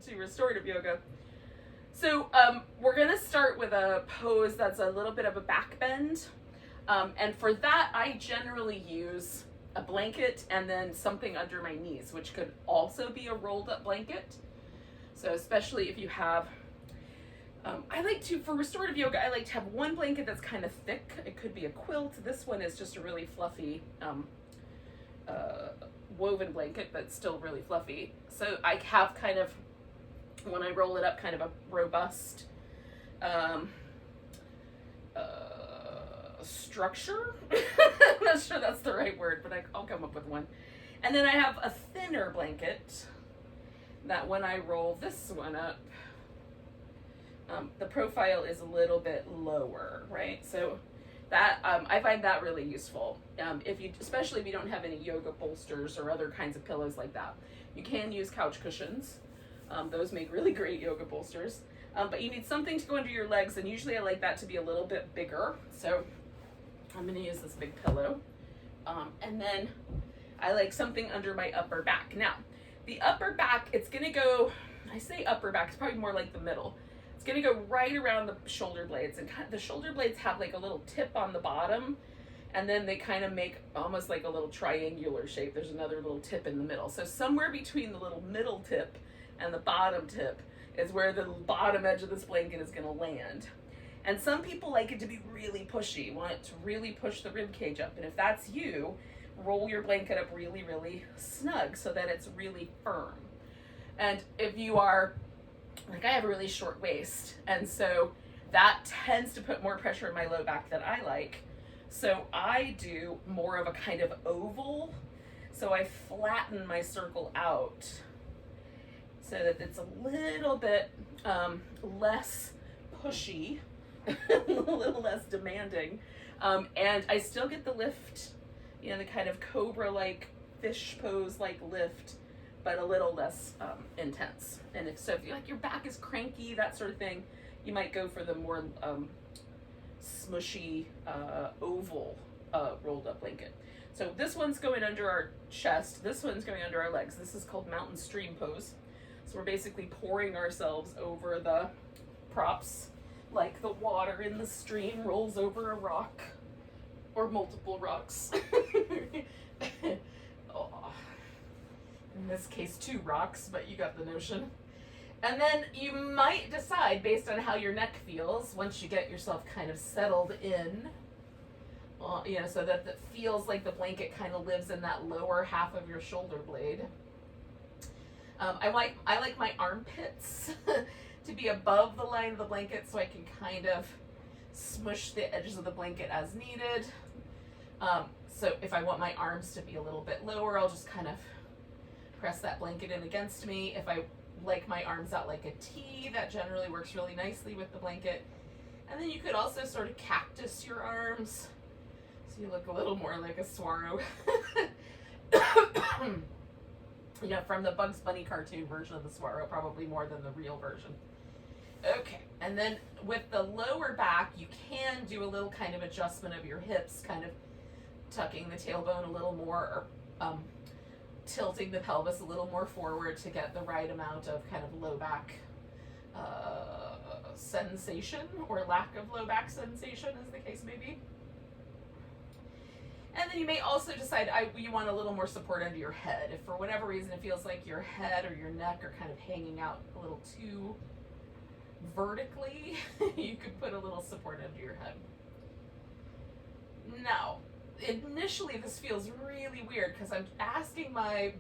to restorative yoga. So we're gonna start with a pose that's a little bit of a back bend. And for that, I generally use a blanket and then something under my knees, which could also be a rolled up blanket. So especially if you have, I like to, for restorative yoga, I like to have one blanket that's kind of thick. It could be a quilt. This one is just a really fluffy woven blanket, but still really fluffy. So I have kind of, when I roll it up, kind of a robust structure. I'm not sure that's the right word, but I'll come up with one. And then I have a thinner blanket that when I roll this one up, the profile is a little bit lower, right? So that I find that really useful. Especially if you don't have any yoga bolsters or other kinds of pillows like that. You can use couch cushions. Those make really great yoga bolsters. But you need something to go under your legs, and usually I like that to be a little bit bigger. So I'm going to use this big pillow. And then I like something under my upper back. Now, the upper back, it's going to go, I say upper back, it's probably more like the middle. It's going to go right around the shoulder blades. And the shoulder blades have like a little tip on the bottom, and then they kind of make almost like a little triangular shape. There's another little tip in the middle. So somewhere between the little middle tip and the bottom tip is where the bottom edge of this blanket is going to land. And some people like it to be really pushy, want it to really push the rib cage up. And if that's you, roll your blanket up really, really snug so that it's really firm. And if you are, like I have a really short waist, and so that tends to put more pressure in my low back than I like. So I do more of a kind of oval. So I flatten my circle out so that it's a little bit less pushy, a little less demanding. And I still get the lift, you know, the kind of cobra-like, fish pose-like lift, but a little less intense. And if you like your back is cranky, that sort of thing, you might go for the more smushy oval rolled up blanket. So this one's going under our chest. This one's going under our legs. This is called mountain stream pose. So we're basically pouring ourselves over the props like the water in the stream rolls over a rock or multiple rocks. Oh. In this case, 2 rocks, but you got the notion. And then you might decide, based on how your neck feels, once you get yourself kind of settled in, you know, so that it feels like the blanket kind of lives in that lower half of your shoulder blade. I like my armpits to be above the line of the blanket so I can kind of smush the edges of the blanket as needed. So if I want my arms to be a little bit lower, I'll just kind of press that blanket in against me. If I like my arms out like a T, that generally works really nicely with the blanket. And then you could also sort of cactus your arms so you look a little more like a swallow. You know, from the Bugs Bunny cartoon version of the swallow, probably more than the real version. Okay, and then with the lower back, you can do a little kind of adjustment of your hips, kind of tucking the tailbone a little more, or tilting the pelvis a little more forward to get the right amount of kind of low back sensation, or lack of low back sensation, as the case may be. And then you may also decide you want a little more support under your head. If for whatever reason it feels like your head or your neck are kind of hanging out a little too vertically, you could put a little support under your head. Now, initially this feels really weird because I'm asking my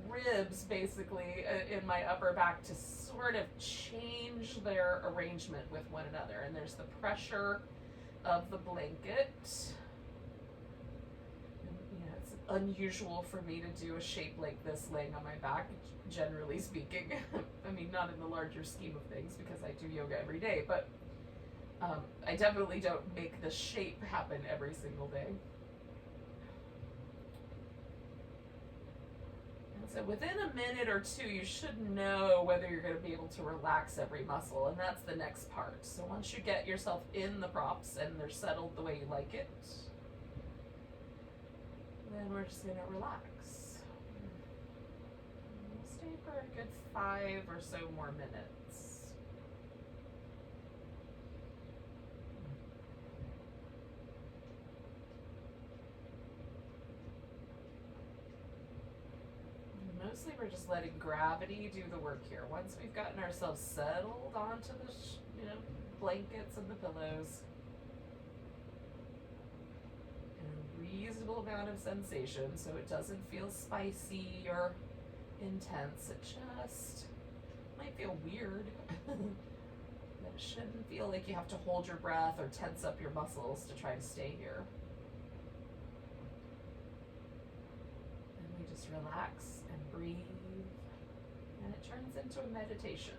ribs basically in my upper back to sort of change their arrangement with one another. And there's the pressure of the blanket. Unusual for me to do a shape like this laying on my back, generally speaking. I mean, not in the larger scheme of things because I do yoga every day, but I definitely don't make the shape happen every single day. And so within a minute or two, you should know whether you're going to be able to relax every muscle, and that's the next part. So once you get yourself in the props and they're settled the way you like it, then we're just going to relax. Namaste. stay for a good 5 or so more minutes. Mostly we're just letting gravity do the work here. Once we've gotten ourselves settled onto the blankets and the pillows, and a reasonable amount of sensation so it doesn't feel spicy or intense. It just might feel weird. But it shouldn't feel like you have to hold your breath or tense up your muscles to try to stay here. And we just relax and breathe, and it turns into a meditation.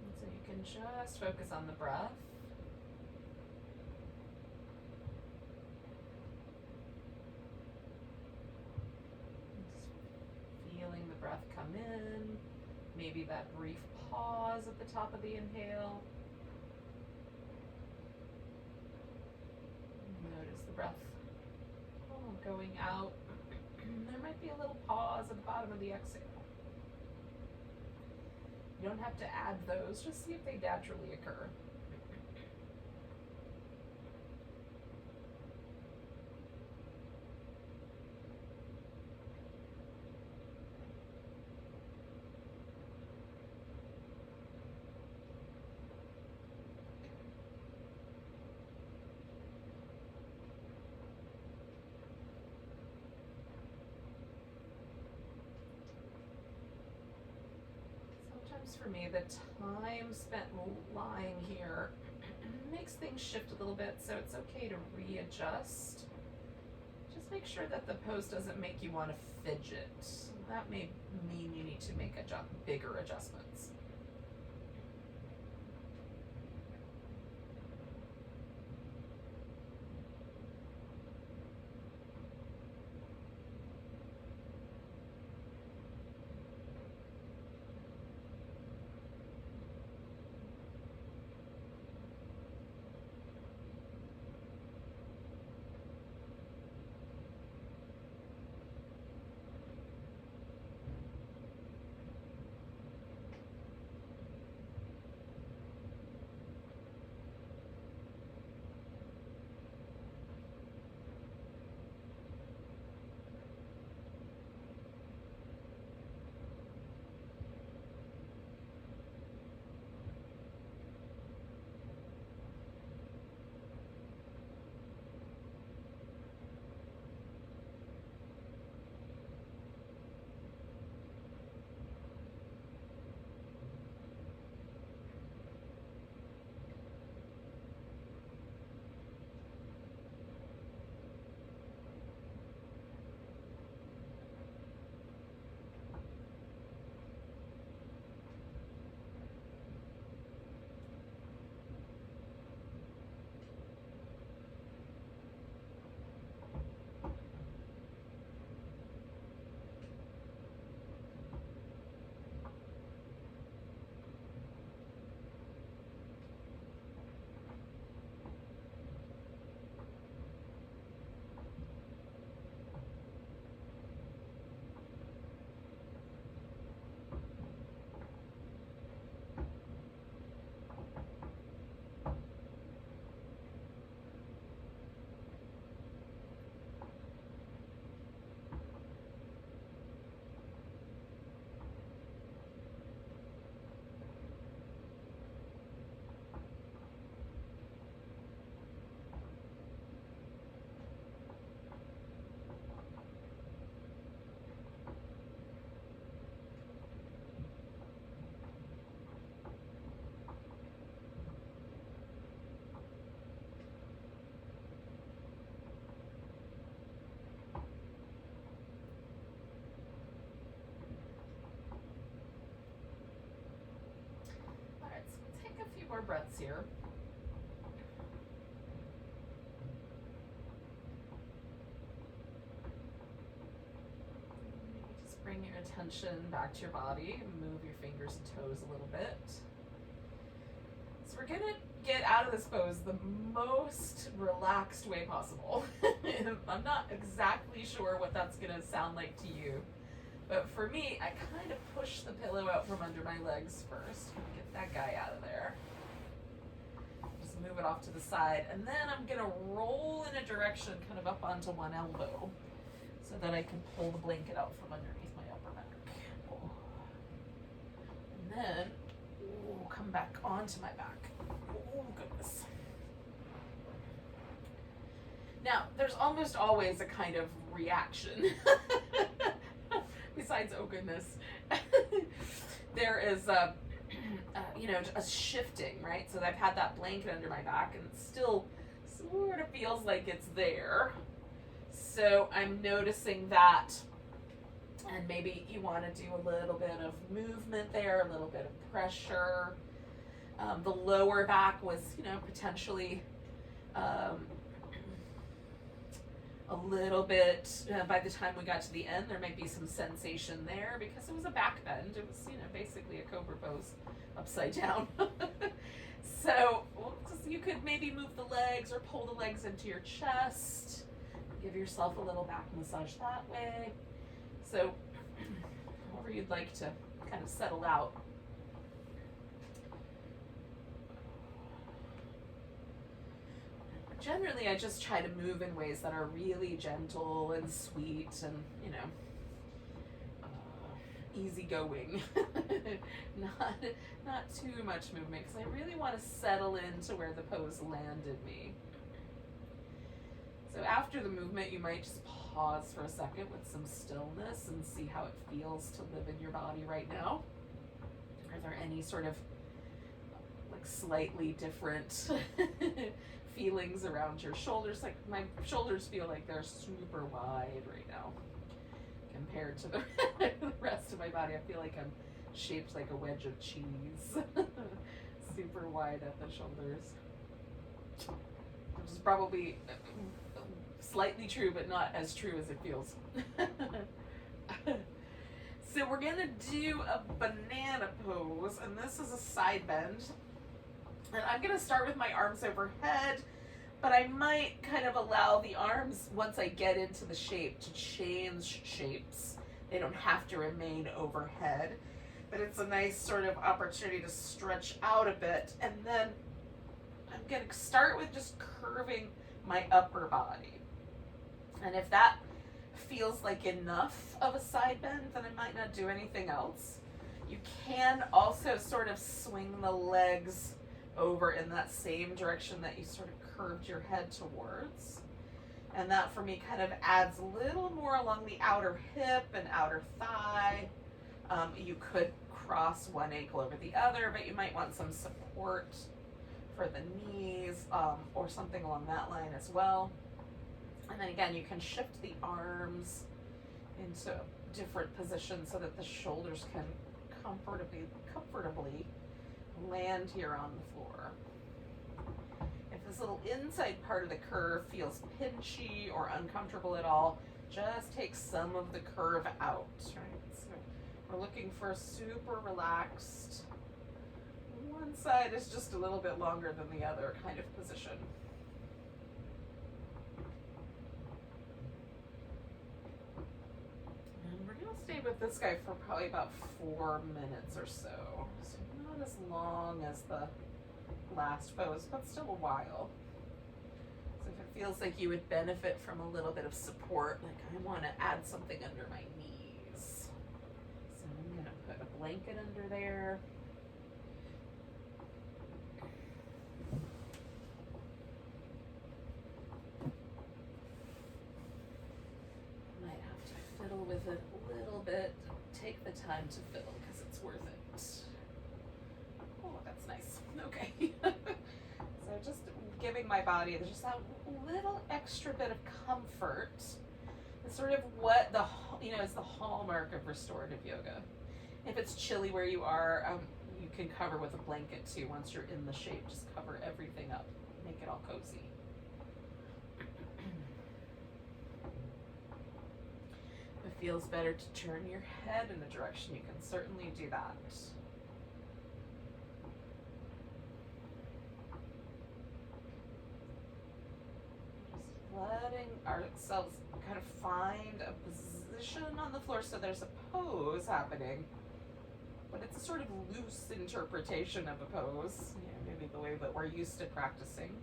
And so you can just focus on the breath. Feeling the breath come in, maybe that brief pause at the top of the inhale. Notice the breath going out. There might be a little pause at the bottom of the exhale. You don't have to add those, just see if they naturally occur. For me, the time spent lying here makes things shift a little bit, so it's okay to readjust. Just make sure that the pose doesn't make you want to fidget. That may mean you need to make bigger adjustments. More breaths here. Just bring your attention back to your body and move your fingers and toes a little bit. So we're gonna get out of this pose the most relaxed way possible. I'm not exactly sure what that's going to sound like to you, but for me, I kind of push the pillow out from under my legs first. Get that guy out of there. Just move it off to the side, and then I'm going to roll in a direction kind of up onto one elbow so that I can pull the blanket out from underneath my upper back. And then come back onto my back. Oh, goodness. Now, there's almost always a kind of reaction. Besides, oh goodness. There is a shifting, right? So I've had that blanket under my back and it still sort of feels like it's there. So I'm noticing that, and maybe you want to do a little bit of movement there, a little bit of pressure. The lower back was, potentially a little bit, by the time we got to the end, there might be some sensation there because it was a back bend. It was, basically a cobra pose upside down. So you could maybe move the legs or pull the legs into your chest. Give yourself a little back massage that way. So however you'd like to kind of settle out. Generally, I just try to move in ways that are really gentle and sweet and, easygoing. not too much movement, because I really want to settle into where the pose landed me. So after the movement, you might just pause for a second with some stillness and see how it feels to live in your body right now. Are there any sort of slightly different feelings around your shoulders? Like my shoulders feel like they're super wide right now compared to the rest of my body. I feel like I'm shaped like a wedge of cheese. Super wide at the shoulders, which is probably slightly true, but not as true as it feels. So we're gonna do a banana pose, and this is a side bend. And I'm gonna start with my arms overhead, but I might kind of allow the arms, once I get into the shape, to change shapes. They don't have to remain overhead, but it's a nice sort of opportunity to stretch out a bit. And then I'm gonna start with just curving my upper body. And if that feels like enough of a side bend, then I might not do anything else. You can also sort of swing the legs over in that same direction that you sort of curved your head towards. And that for me kind of adds a little more along the outer hip and outer thigh. You could cross one ankle over the other, but you might want some support for the knees or something along that line as well. And then again, you can shift the arms into different positions so that the shoulders can comfortably land here on the floor. If this little inside part of the curve feels pinchy or uncomfortable at all, just take some of the curve out, right? So we're looking for a super relaxed, one side is just a little bit longer than the other kind of position. And we're gonna stay with this guy for probably about 4 minutes or so. So not as long as the last pose, but still a while. So if it feels like you would benefit from a little bit of support, like I want to add something under my knees. So I'm going to put a blanket under there. Might have to fiddle with it a little bit. Take the time to fiddle because it's worth it. Oh, that's nice. Okay. So just giving my body just that little extra bit of comfort. It's sort of what is the hallmark of restorative yoga. If it's chilly where you are, you can cover with a blanket too. Once you're in the shape, just cover everything up. Make it all cozy. If it feels better to turn your head in a direction, you can certainly do that. letting ourselves kind of find a position on the floor so there's a pose happening, but it's a sort of loose interpretation of a pose, maybe the way that we're used to practicing.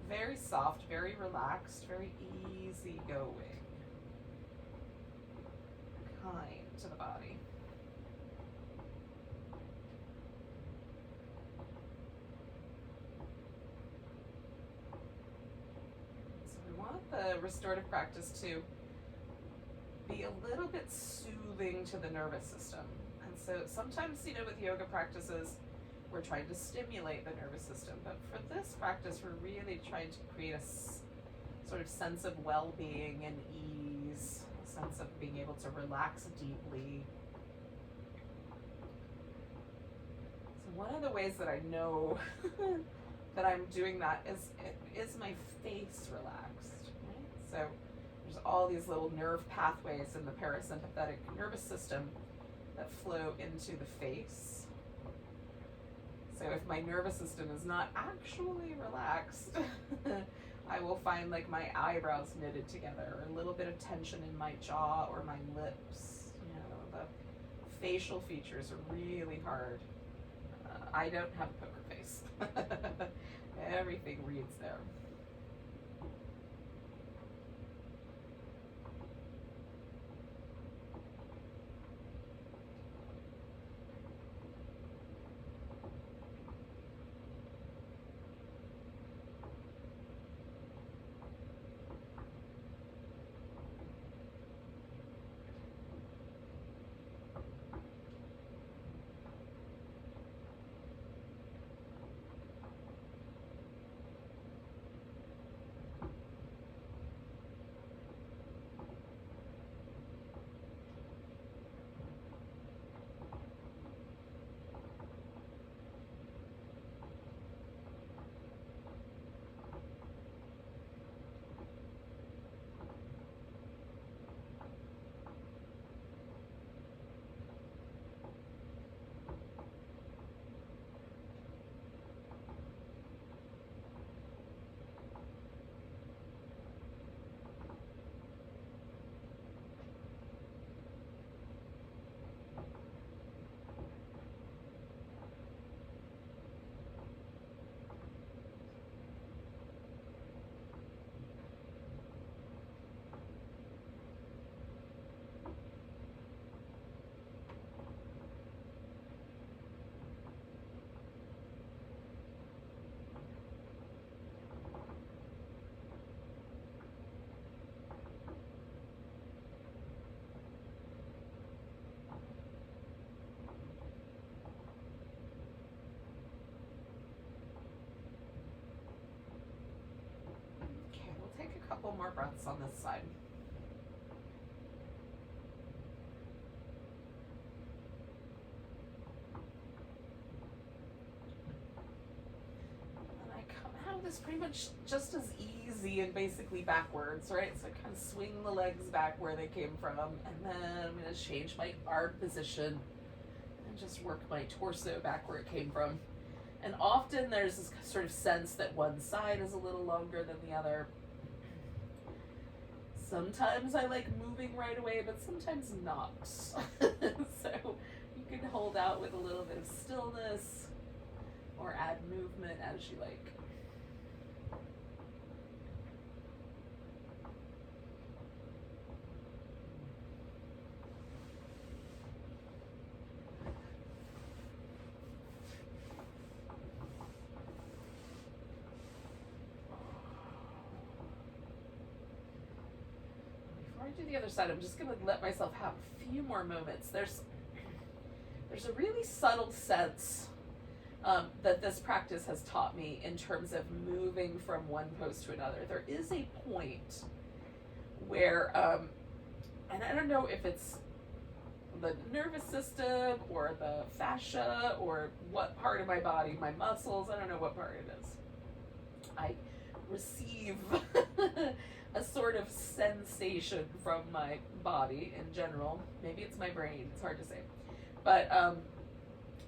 Very soft, very relaxed, very easy going, kind to the body. So we want the restorative practice to be a little bit soothing to the nervous system. And so sometimes, with yoga practices, we're trying to stimulate the nervous system. But for this practice, we're really trying to create a sort of sense of well-being and ease, a sense of being able to relax deeply. So one of the ways that I know that I'm doing that is my face relaxed, right? So there's all these little nerve pathways in the parasympathetic nervous system that flow into the face. So if my nervous system is not actually relaxed, I will find like my eyebrows knitted together, or a little bit of tension in my jaw or my lips. The facial features are really hard. I don't have a poker face. Everything reads there. Couple more breaths on this side. And I come out of this pretty much just as easy and basically backwards, right? So I kind of swing the legs back where they came from, and then I'm going to change my arm position and just work my torso back where it came from. And often there's this sort of sense that one side is a little longer than the other. Sometimes I like moving right away, but sometimes not. So you can hold out with a little bit of stillness or add movement as you like. Do the other side, I'm just going to let myself have a few more moments. There's a really subtle sense that this practice has taught me in terms of moving from one pose to another. There is a point where, and I don't know if it's the nervous system or the fascia or what part of my body, my muscles, I don't know what part it is. I receive a sort of sensation from my body in general. Maybe it's my brain, it's hard to say. But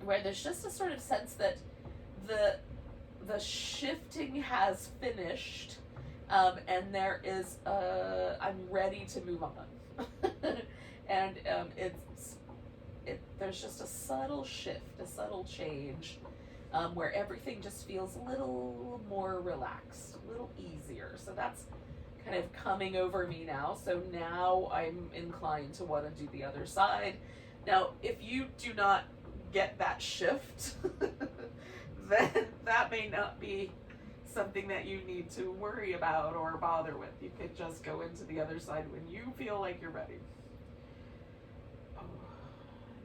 where there's just a sort of sense that the shifting has finished And there is, I'm ready to move on. And there's just a subtle shift, a subtle change, where everything just feels a little more relaxed, a little easier. So that's kind of coming over me now. So now I'm inclined to want to do the other side. Now, if you do not get that shift, then that may not be something that you need to worry about or bother with. You could just go into the other side when you feel like you're ready.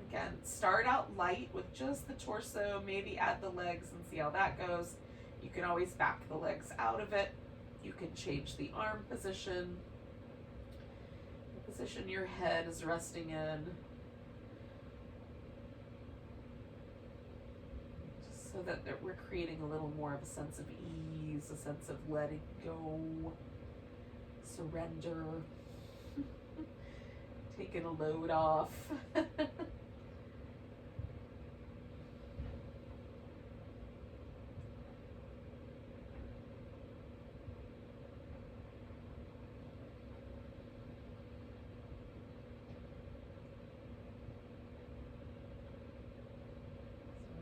Again, start out light with just the torso, maybe add the legs and see how that goes. You can always back the legs out of it. You can change the arm position, the position your head is resting in, just so that we're creating a little more of a sense of ease, a sense of letting go, surrender, taking a load off.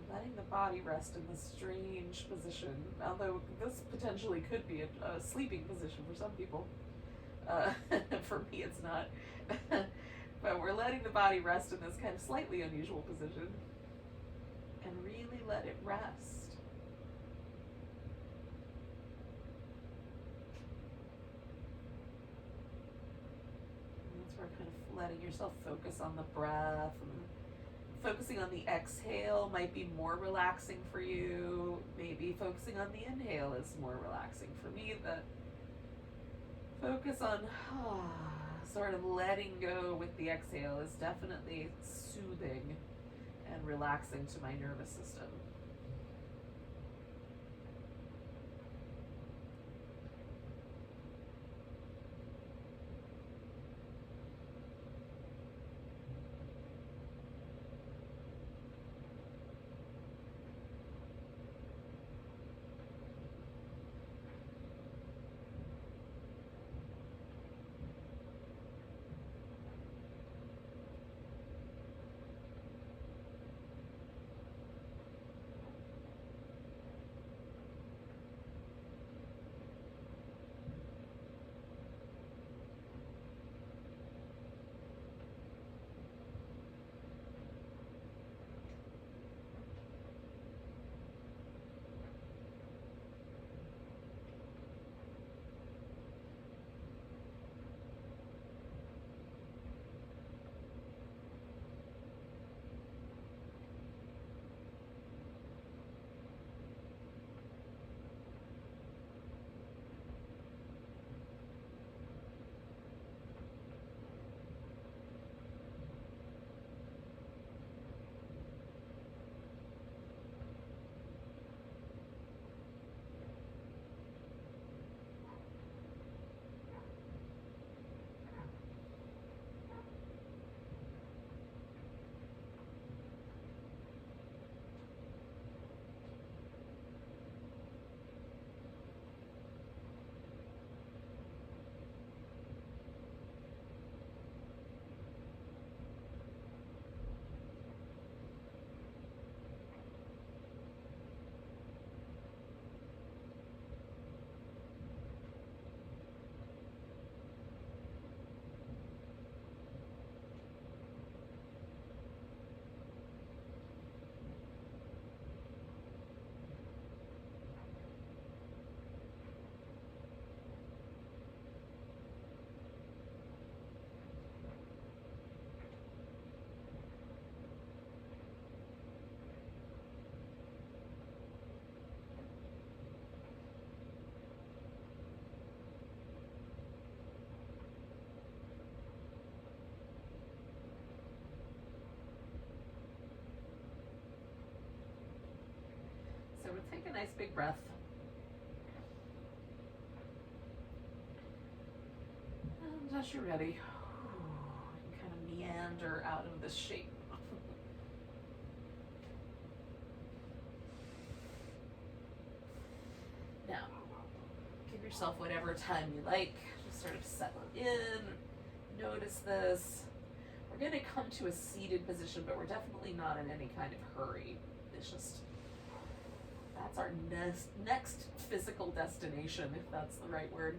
Letting the body rest in this strange position, although this potentially could be a sleeping position for some people. For me, it's not. But we're letting the body rest in this kind of slightly unusual position and really let it rest. And that's where kind of letting yourself focus on the breath, and focusing on the exhale might be more relaxing for you. Maybe focusing on the inhale is more relaxing for me. The focus on sort of letting go with the exhale is definitely soothing and relaxing to my nervous system. So we'll take a nice big breath. And as you're ready, you can kind of meander out of this shape. Now, give yourself whatever time you like. Just sort of settle in, notice this. We're going to come to a seated position, but we're definitely not in any kind of hurry. It's just, that's our next physical destination, if that's the right word.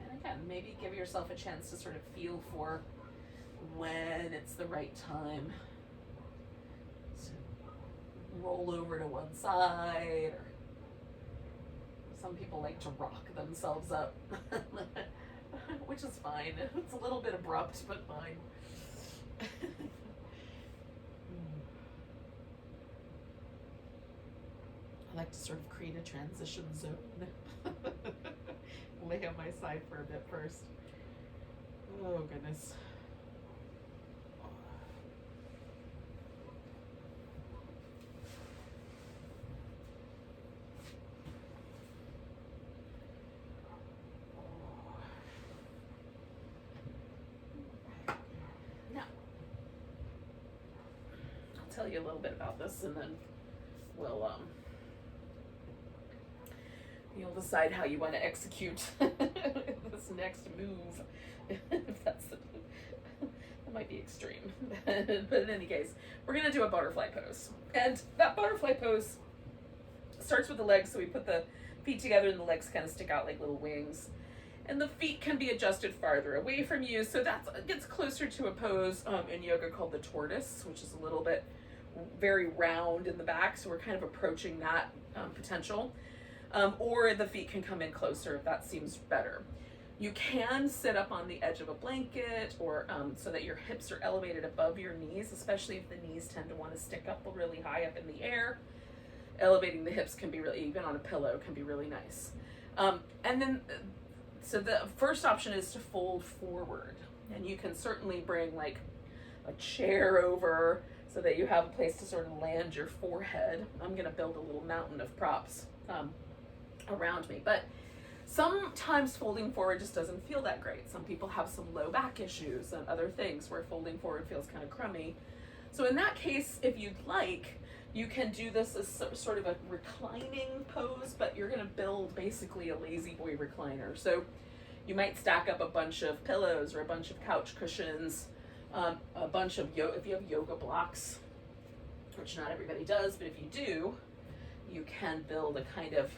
And again, maybe give yourself a chance to sort of feel for when it's the right time to roll over to one side, or some people like to rock themselves up, which is fine. It's a little bit abrupt, but fine. I like to sort of create a transition zone. Lay on my side for a bit first. Oh, goodness. Tell you a little bit about this, and then we'll you'll decide how you want to execute this next move. If that's that might be extreme. But in any case, we're gonna do a butterfly pose, and that butterfly pose starts with the legs. So we put the feet together, and the legs kind of stick out like little wings. And the feet can be adjusted farther away from you, so that gets closer to a pose in yoga called the tortoise, which is a little bit very round in the back, so we're kind of approaching that potential. Or the feet can come in closer if that seems better. You can sit up on the edge of a blanket, or so that your hips are elevated above your knees, especially if the knees tend to want to stick up really high up in the air. Elevating the hips can be really, even on a pillow, can be really nice. And then, so the first option is to fold forward, and you can certainly bring like a chair over so that you have a place to sort of land your forehead. I'm going to build a little mountain of props around me, but sometimes folding forward just doesn't feel that great. Some people have some low back issues and other things where folding forward feels kind of crummy. So in that case, if you'd like, you can do this as sort of a reclining pose, but you're going to build basically a lazy boy recliner. So you might stack up a bunch of pillows or a bunch of couch cushions, a bunch of if you have yoga blocks, which not everybody does, but if you do, you can build a kind of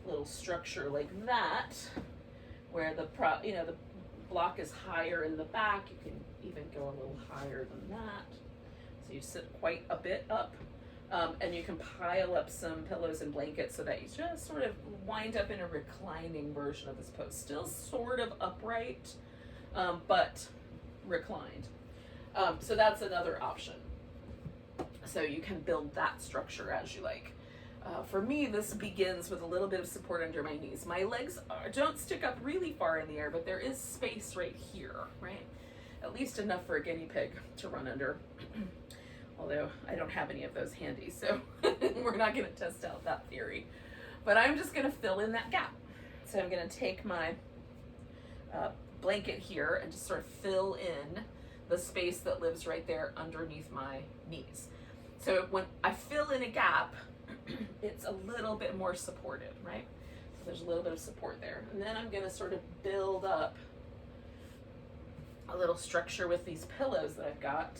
little structure like that, where the block is higher in the back. You can even go a little higher than that, so you sit quite a bit up, and you can pile up some pillows and blankets so that you just sort of wind up in a reclining version of this pose, still sort of upright, but reclined. So that's another option. So you can build that structure as you like. For me, this begins with a little bit of support under my knees. My legs don't stick up really far in the air, but there is space right here, right? At least enough for a guinea pig to run under. Although I don't have any of those handy, so we're not going to test out that theory. But I'm just going to fill in that gap. So I'm going to take my blanket here and just sort of fill in the space that lives right there underneath my knees. So when I fill in a gap, it's a little bit more supported, right? So there's a little bit of support there. And then I'm going to sort of build up a little structure with these pillows that I've got,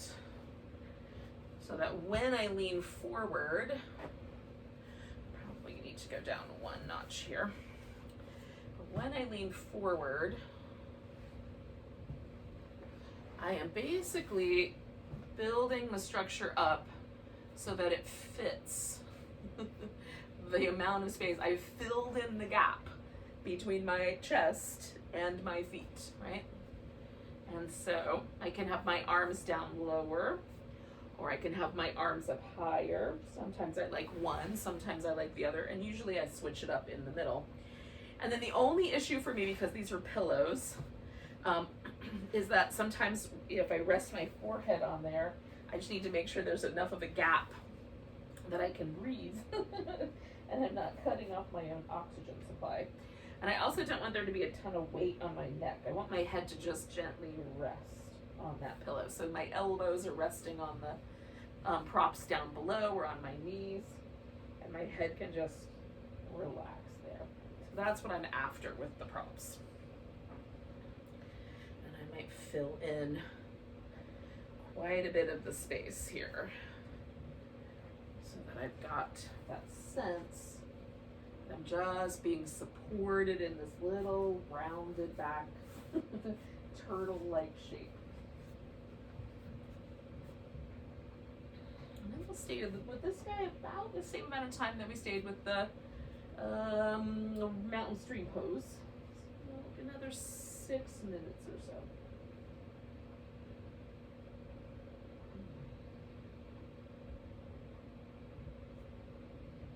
so that when I lean forward, probably need to go down one notch here. But when I lean forward, I am basically building the structure up so that it fits the amount of space. I filled in the gap between my chest and my feet, right? And so I can have my arms down lower, or I can have my arms up higher. Sometimes I like one, sometimes I like the other, and usually I switch it up in the middle. And then the only issue for me, because these are pillows, is that sometimes if I rest my forehead on there, I just need to make sure there's enough of a gap that I can breathe and I'm not cutting off my own oxygen supply. And I also don't want there to be a ton of weight on my neck. I want my head to just gently rest on that pillow. So my elbows are resting on the props down below or on my knees, and my head can just relax there. So that's what I'm after with the props. And I might fill in quite a bit of the space here so that I've got that sense that I'm just being supported in this little rounded back turtle-like shape. And then we'll stay with this guy about the same amount of time that we stayed with the mountain stream pose. So another 6 minutes or so.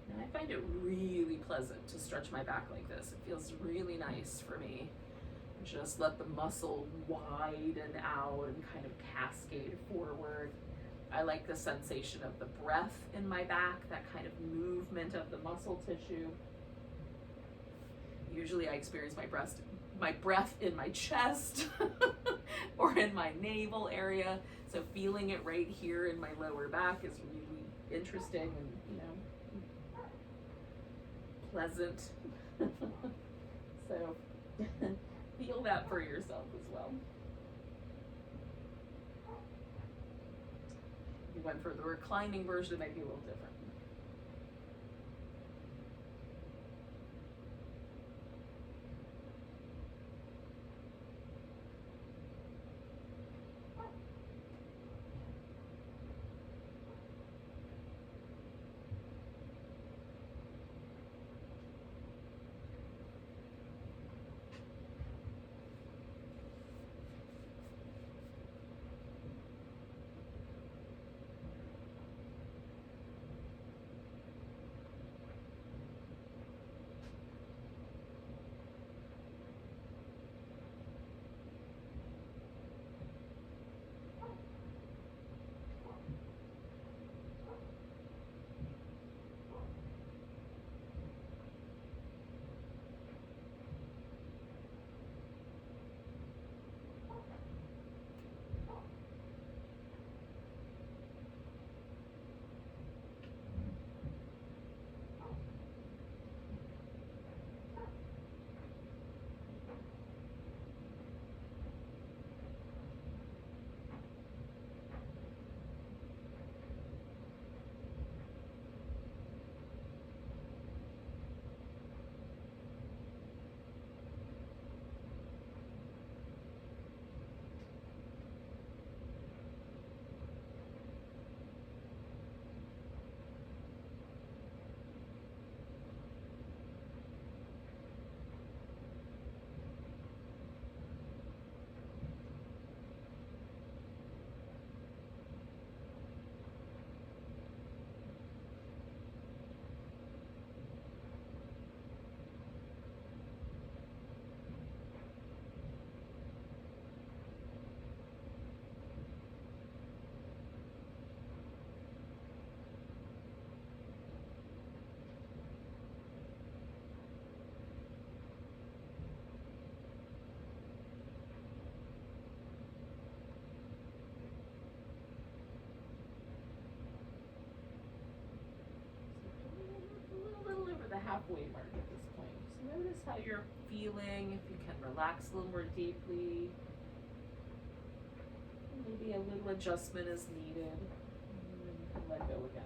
Now I find it really pleasant to stretch my back like this. It feels really nice for me. Just let the muscle widen out and kind of cascade forward. I like the sensation of the breath in my back, that kind of movement of the muscle tissue. Usually I experience my breath in my chest or in my navel area. So feeling it right here in my lower back is really interesting and, pleasant. So feel that for yourself as well. If you went for the reclining version, it might be a little different. Halfway mark at this point. So notice how you're feeling, if you can relax a little more deeply. Maybe a little adjustment is needed. And then you can let go again.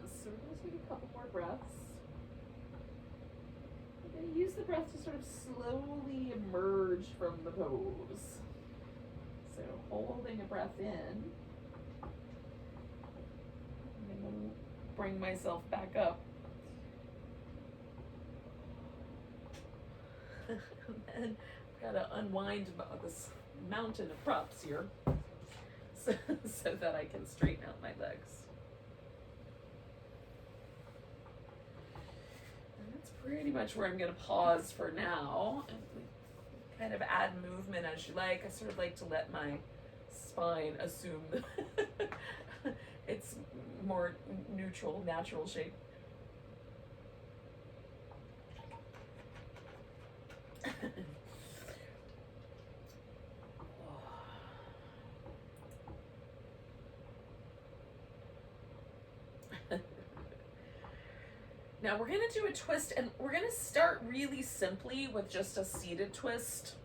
So we're going to take a couple more breaths. We're going to use the breath to sort of slowly emerge from the pose. So holding a breath in. I'm going to bring myself back up. And I've got to unwind this mountain of props here so that I can straighten out my legs. And that's pretty much where I'm going to pause for now. And kind of add movement as you like. I sort of like to let my spine assume its more neutral, natural shape. Now we're going to do a twist, and we're going to start really simply with just a seated twist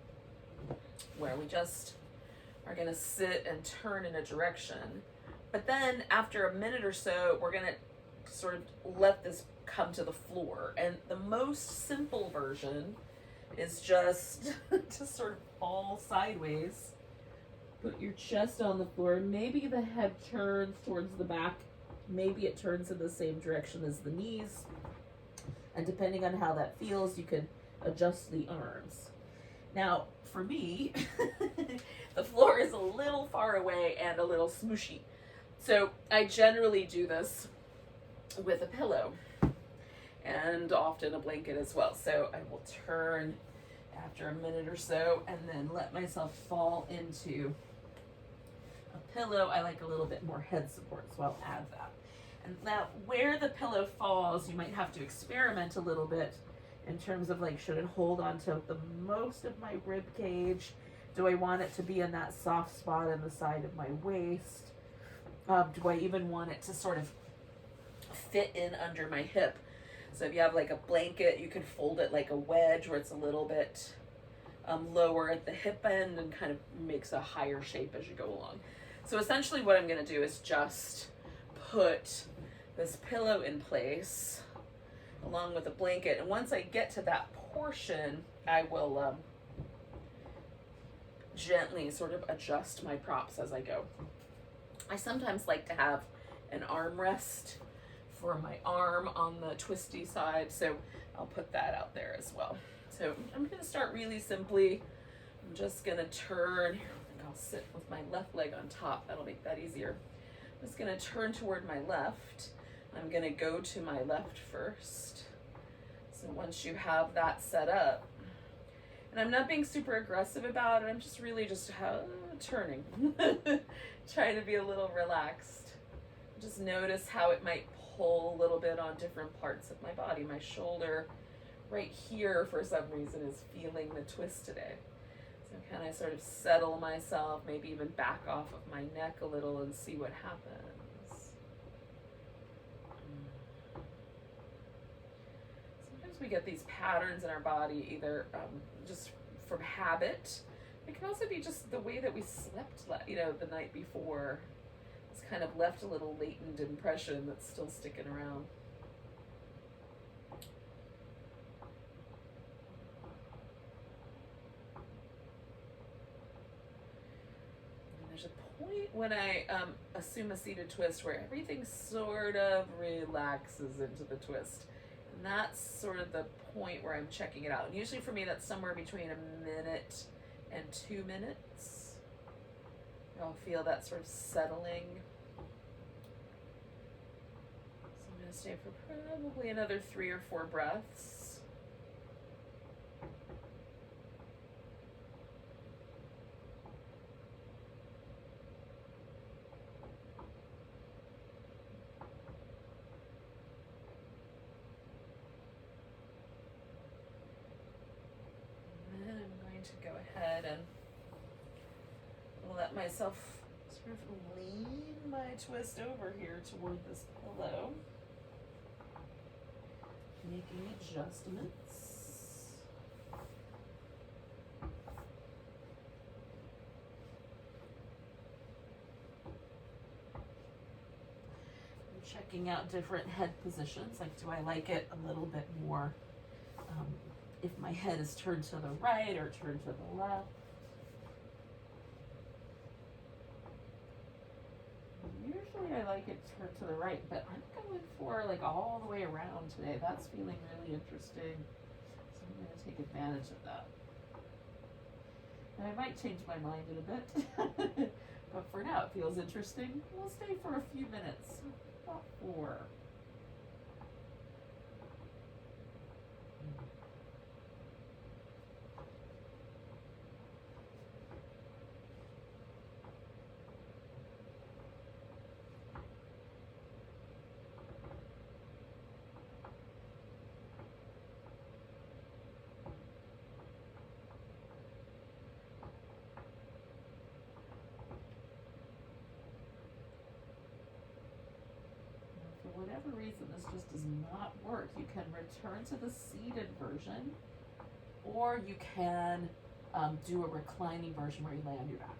where we just are going to sit and turn in a direction. But then after a minute or so, we're going to sort of let this come to the floor. And the most simple version is just to sort of fall sideways. Put your chest on the floor. Maybe the head turns towards the back. Maybe it turns in the same direction as the knees. And depending on how that feels, you can adjust the arms. Now, for me, the floor is a little far away and a little smooshy. So I generally do this with a pillow and often a blanket as well. So I will turn after a minute or so and then let myself fall into a pillow. I like a little bit more head support, so I'll add that. And now where the pillow falls, you might have to experiment a little bit in terms of like, should it hold on to the most of my rib cage? Do I want it to be in that soft spot in the side of my waist? Do I even want it to sort of fit in under my hip? So if you have like a blanket, you can fold it like a wedge where it's a little bit lower at the hip end and kind of makes a higher shape as you go along. So essentially what I'm going to do is just put this pillow in place along with a blanket. And once I get to that portion, I will gently sort of adjust my props as I go. I sometimes like to have an armrest for my arm on the twisty side, so I'll put that out there as well. So I'm going to start really simply. I'm just going to turn. Here, I think I'll sit with my left leg on top. That'll make that easier. I'm just going to turn toward my left. I'm going to go to my left first. So once you have that set up, and I'm not being super aggressive about it, I'm just really just turning, trying to be a little relaxed. Just notice how it might pull a little bit on different parts of my body. My shoulder right here, for some reason, is feeling the twist today. So can I sort of settle myself, maybe even back off of my neck a little and see what happens. Sometimes we get these patterns in our body, either just from habit. It can also be just the way that we slept, the night before. It's kind of left a little latent impression that's still sticking around. And there's a point when I assume a seated twist where everything sort of relaxes into the twist. And that's sort of the point where I'm checking it out. And usually for me, that's somewhere between a minute and 2 minutes. I'll feel that sort of settling. So I'm going to stay for probably another 3 or 4 breaths. And then I'm going to go ahead and let myself sort of lean my twist over here toward this pillow, making adjustments. I'm Checking out different head positions, like do I like it a little bit more if my head is turned to the right or turned to the left. Usually I like it turned to the right, but I'm going for like all the way around today. That's feeling really interesting. So I'm going to take advantage of that. And I might change my mind in a bit, but for now it feels interesting. We'll stay for a few minutes, about 4. For whatever reason this just does not work, you can return to the seated version, or you can do a reclining version where you lay on your back.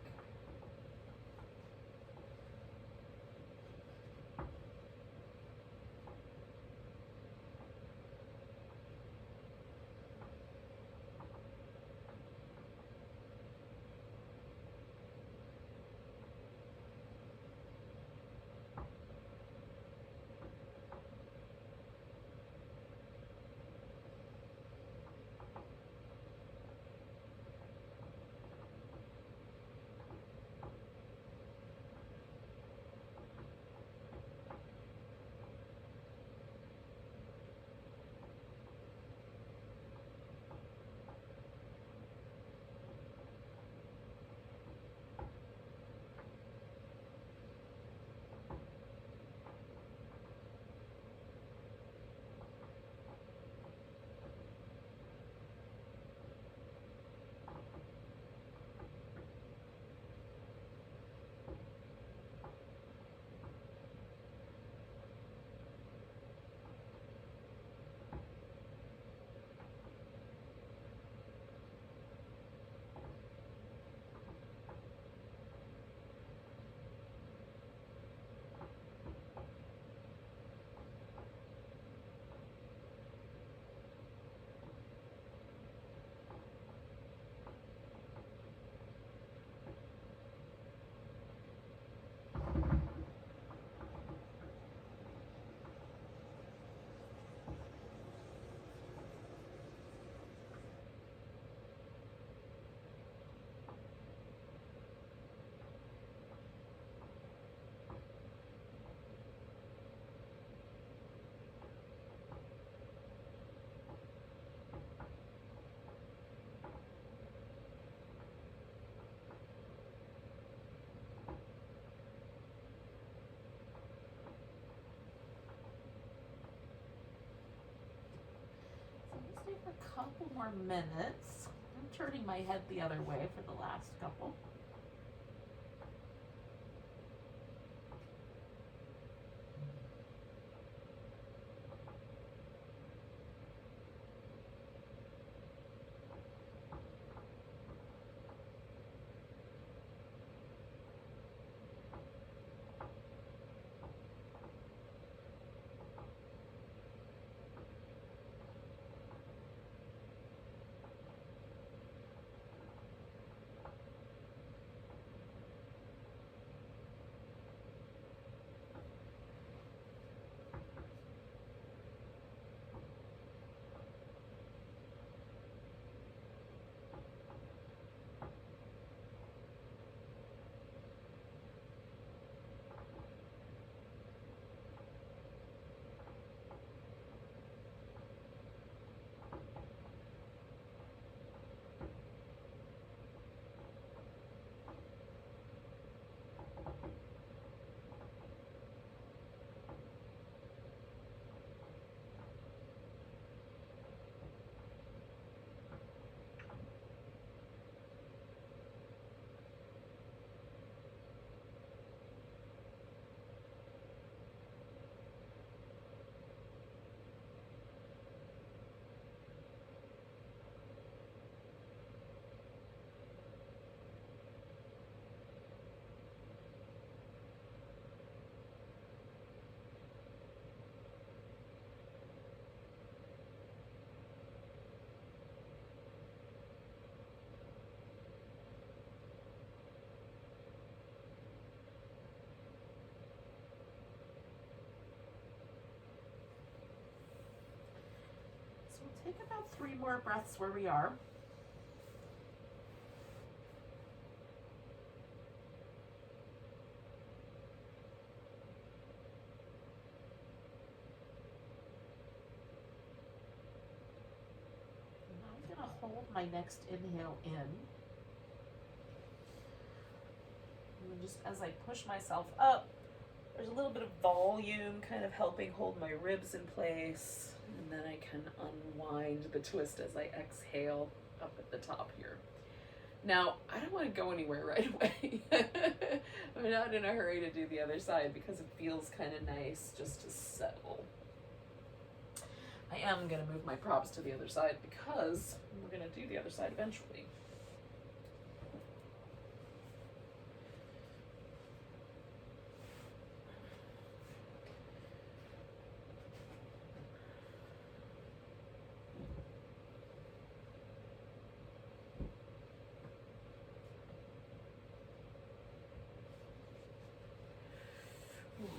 Stay for a couple more minutes. I'm turning my head the other way for the last couple. take about 3 more breaths where we are. And I'm going to hold my next inhale in. And just as I push myself up, there's a little bit of volume kind of helping hold my ribs in place. And then I can unwind the twist as I exhale up at the top here. Now, I don't want to go anywhere right away. I'm not in a hurry to do the other side because it feels kind of nice just to settle. I am going to move my props to the other side because we're going to do the other side eventually.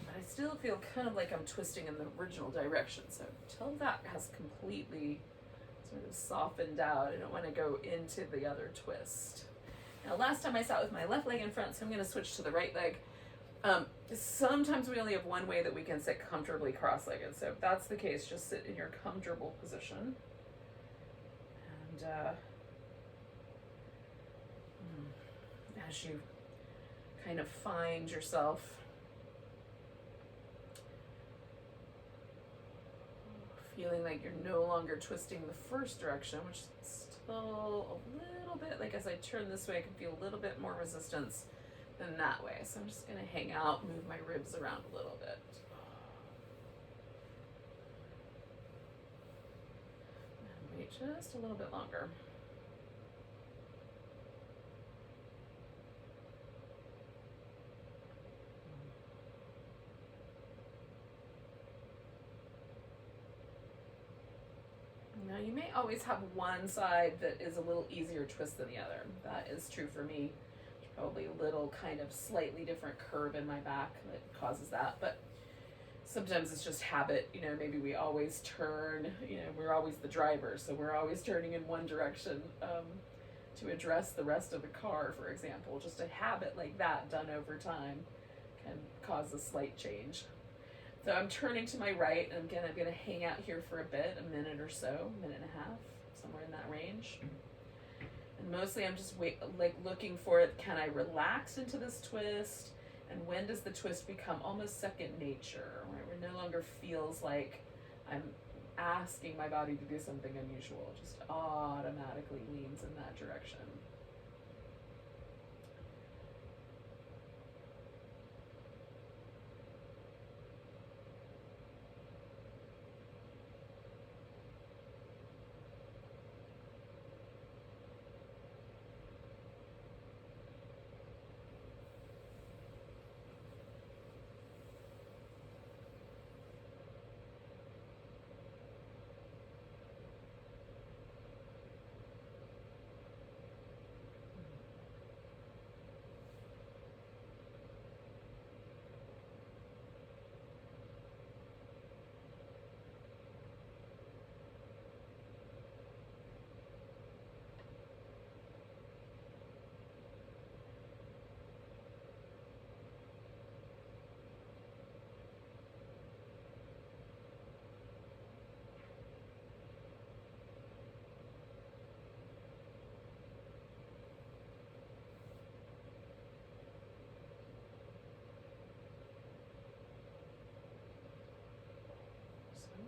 I still feel kind of like I'm twisting in the original direction. So until that has completely sort of softened out, I don't want to go into the other twist. Now, last time I sat with my left leg in front, so I'm going to switch to the right leg. Sometimes we only have one way that we can sit comfortably cross-legged. So if that's the case, just sit in your comfortable position. And as you kind of find yourself feeling like you're no longer twisting the first direction, which is still a little bit, like as I turn this way, I can feel a little bit more resistance than that way. So I'm just gonna hang out, move my ribs around a little bit. And wait just a little bit longer. Now, you may always have one side that is a little easier twist than the other. That is true for me. There's probably a little kind of slightly different curve in my back that causes that, but sometimes it's just habit. You know, maybe we always turn, you know, we're always the driver, so we're always turning in one direction to address the rest of the car, for example. Just a habit like that done over time can cause a slight change. So I'm turning to my right, and again, I'm going to hang out here for a bit, a minute or so, minute and a half, somewhere in that range. And mostly I'm just looking for it. Can I relax into this twist? And when does the twist become almost second nature, where it no longer feels like I'm asking my body to do something unusual, it just automatically leans in that direction.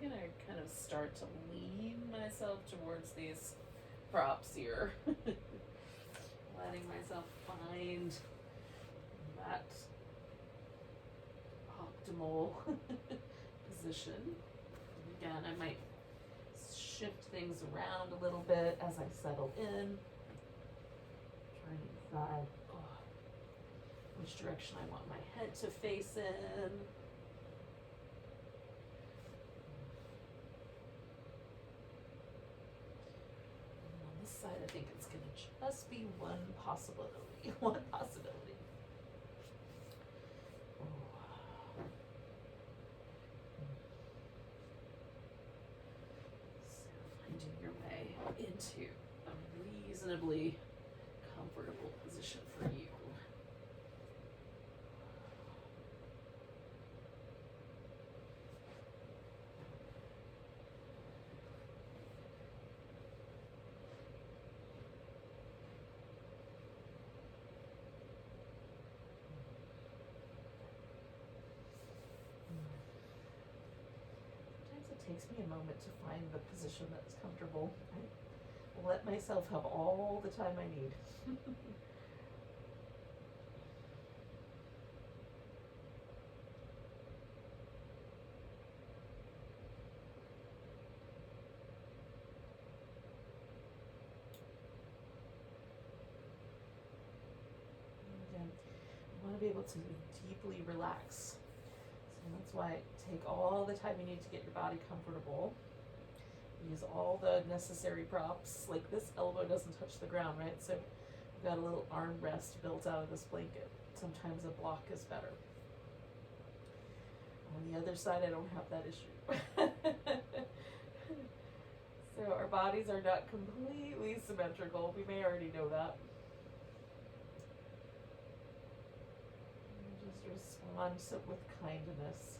I'm going to kind of start to lean myself towards these props here. Letting myself find that optimal position. Again, I might shift things around a little bit as I settle in. Trying to decide which direction I want my head to face in. Side, I think it's going to just be one possibility. One possibility. So finding takes me a moment to find the position that's comfortable. I let myself have all the time I need. Again, you want to be able to deeply relax. So that's why take all the time you need to get your body comfortable. Use all the necessary props. Like this elbow doesn't touch the ground, right? So I've got a little arm rest built out of this blanket. Sometimes a block is better. On the other side, I don't have that issue. So our bodies are not completely symmetrical. We may already know that. Just respond with kindness.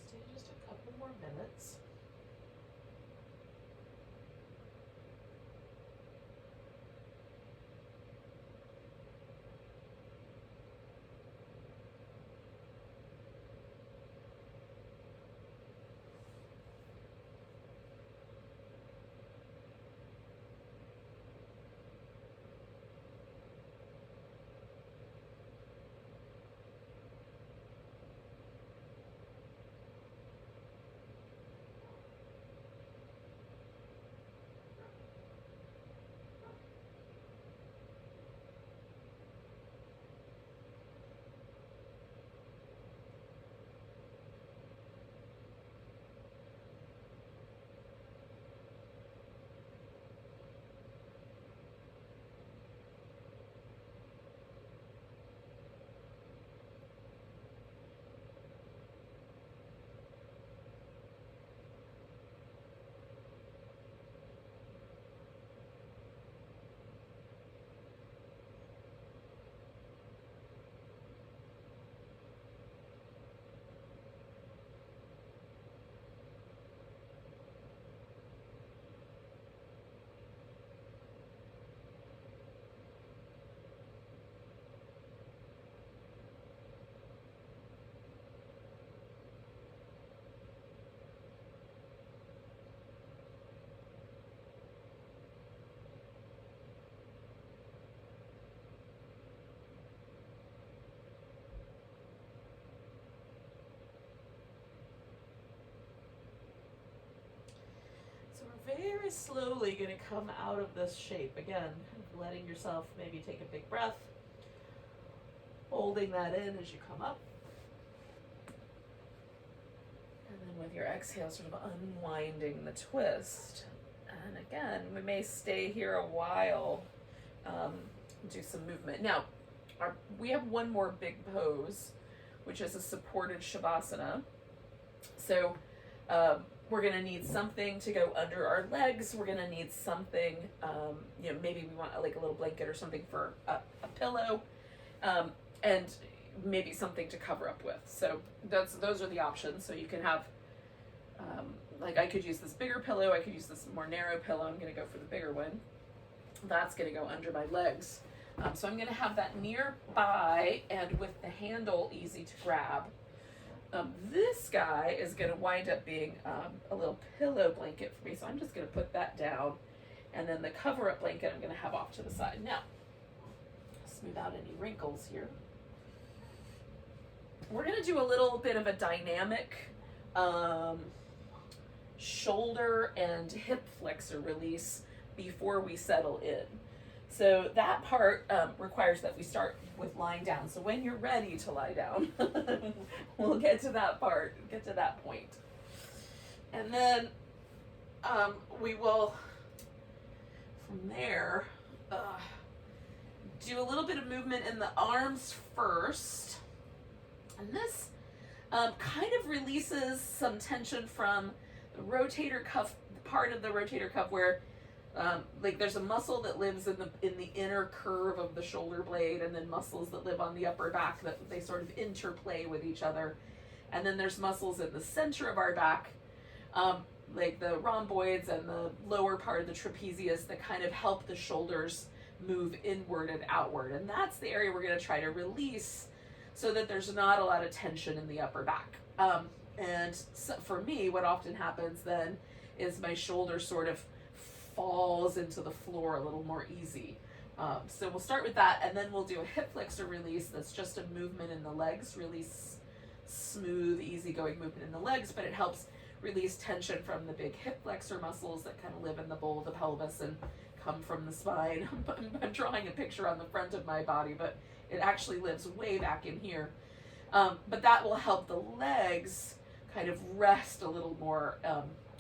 Stay just a couple more minutes. Very slowly going to come out of this shape. Again, letting yourself maybe take a big breath, holding that in as you come up. And then with your exhale, sort of unwinding the twist. And again, we may stay here a while, do some movement. Now, we have one more big pose, which is a supported Shavasana. So we're going to need something to go under our legs. We're going to need something, maybe we want like a little blanket or something for a pillow, and maybe something to cover up with. So those are the options. So you can have, like I could use this bigger pillow. I could use this more narrow pillow. I'm going to go for the bigger one. That's going to go under my legs. So I'm going to have that nearby and with the handle easy to grab. This guy is going to wind up being a little pillow blanket for me, so I'm just going to put that down, and then the cover-up blanket I'm going to have off to the side. Now, smooth out any wrinkles here. We're going to do a little bit of a dynamic shoulder and hip flexor release before we settle in. So that part requires that we start with lying down. So when you're ready to lie down, we'll get to that part, get to that point. And then we will, from there, do a little bit of movement in the arms first. And this kind of releases some tension from the rotator cuff, part of the rotator cuff where like there's a muscle that lives in the inner curve of the shoulder blade, and then muscles that live on the upper back that they sort of interplay with each other. And then there's muscles in the center of our back, like the rhomboids and the lower part of the trapezius that kind of help the shoulders move inward and outward. And that's the area we're going to try to release so that there's not a lot of tension in the upper back. And so for me, what often happens then is my shoulder sort of falls into the floor a little more easy. So we'll start with that, and then we'll do a hip flexor release that's just a movement in the legs, really smooth, easygoing movement in the legs, but it helps release tension from the big hip flexor muscles that kind of live in the bowl of the pelvis and come from the spine. I'm drawing a picture on the front of my body, but it actually lives way back in here. But that will help the legs kind of rest a little more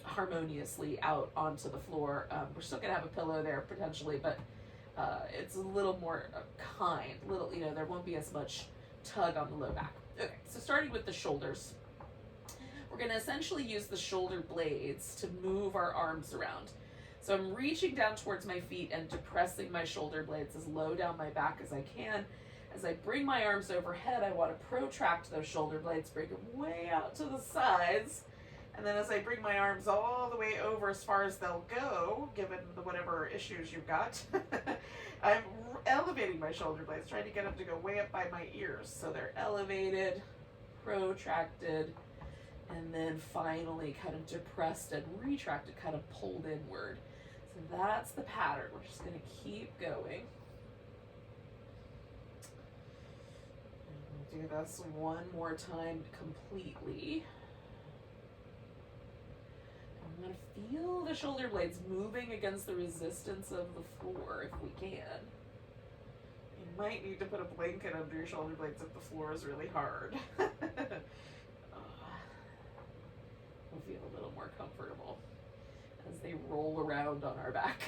harmoniously out onto the floor. We're still gonna have a pillow there potentially, but it's a little more kind, there won't be as much tug on the low back. Okay, so starting with the shoulders, we're gonna essentially use the shoulder blades to move our arms around. So I'm reaching down towards my feet and depressing my shoulder blades as low down my back as I can. As I bring my arms overhead, I want to protract those shoulder blades, bring them way out to the sides. And then as I bring my arms all the way over as far as they'll go, given whatever issues you've got, I'm elevating my shoulder blades, trying to get them to go way up by my ears. So they're elevated, protracted, and then finally kind of depressed and retracted, kind of pulled inward. So that's the pattern. We're just going to keep going. And we'll do this one more time completely. I'm going to feel the shoulder blades moving against the resistance of the floor if we can. You might need to put a blanket under your shoulder blades if the floor is really hard. We'll feel a little more comfortable as they roll around on our back.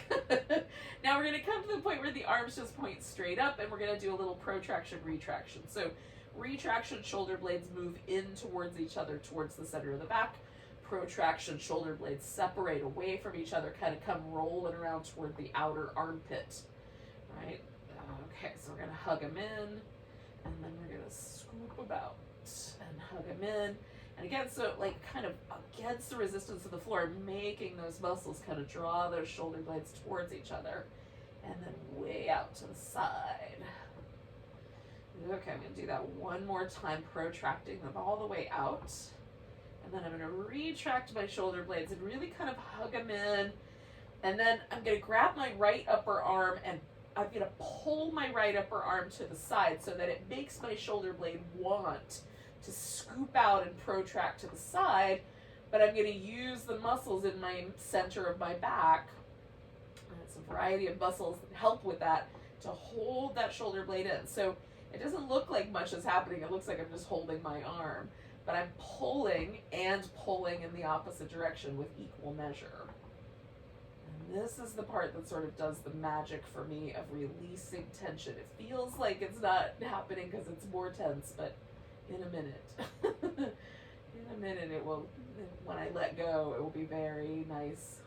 Now we're going to come to the point where the arms just point straight up, and we're going to do a little protraction, retraction. So retraction, shoulder blades move in towards each other, towards the center of the back. Protraction, shoulder blades separate away from each other, kind of come rolling around toward the outer armpit, right? Okay, so we're going to hug them in, and then we're going to scoop them out and hug them in. And again, so like kind of against the resistance of the floor, making those muscles kind of draw those shoulder blades towards each other, and then way out to the side. Okay, I'm going to do that one more time, protracting them all the way out. And then I'm going to retract my shoulder blades and really kind of hug them in. And then I'm going to grab my right upper arm, and I'm going to pull my right upper arm to the side so that it makes my shoulder blade want to scoop out and protract to the side. But I'm going to use the muscles in my center of my back. And it's a variety of muscles that help with that to hold that shoulder blade in. So it doesn't look like much is happening. It looks like I'm just holding my arm. But I'm pulling and pulling in the opposite direction with equal measure. And And this is the part that sort of does the magic for me of releasing tension. It feels like it's not happening because it's more tense, but in a minute, in a minute it will, when I let go, it will be very nice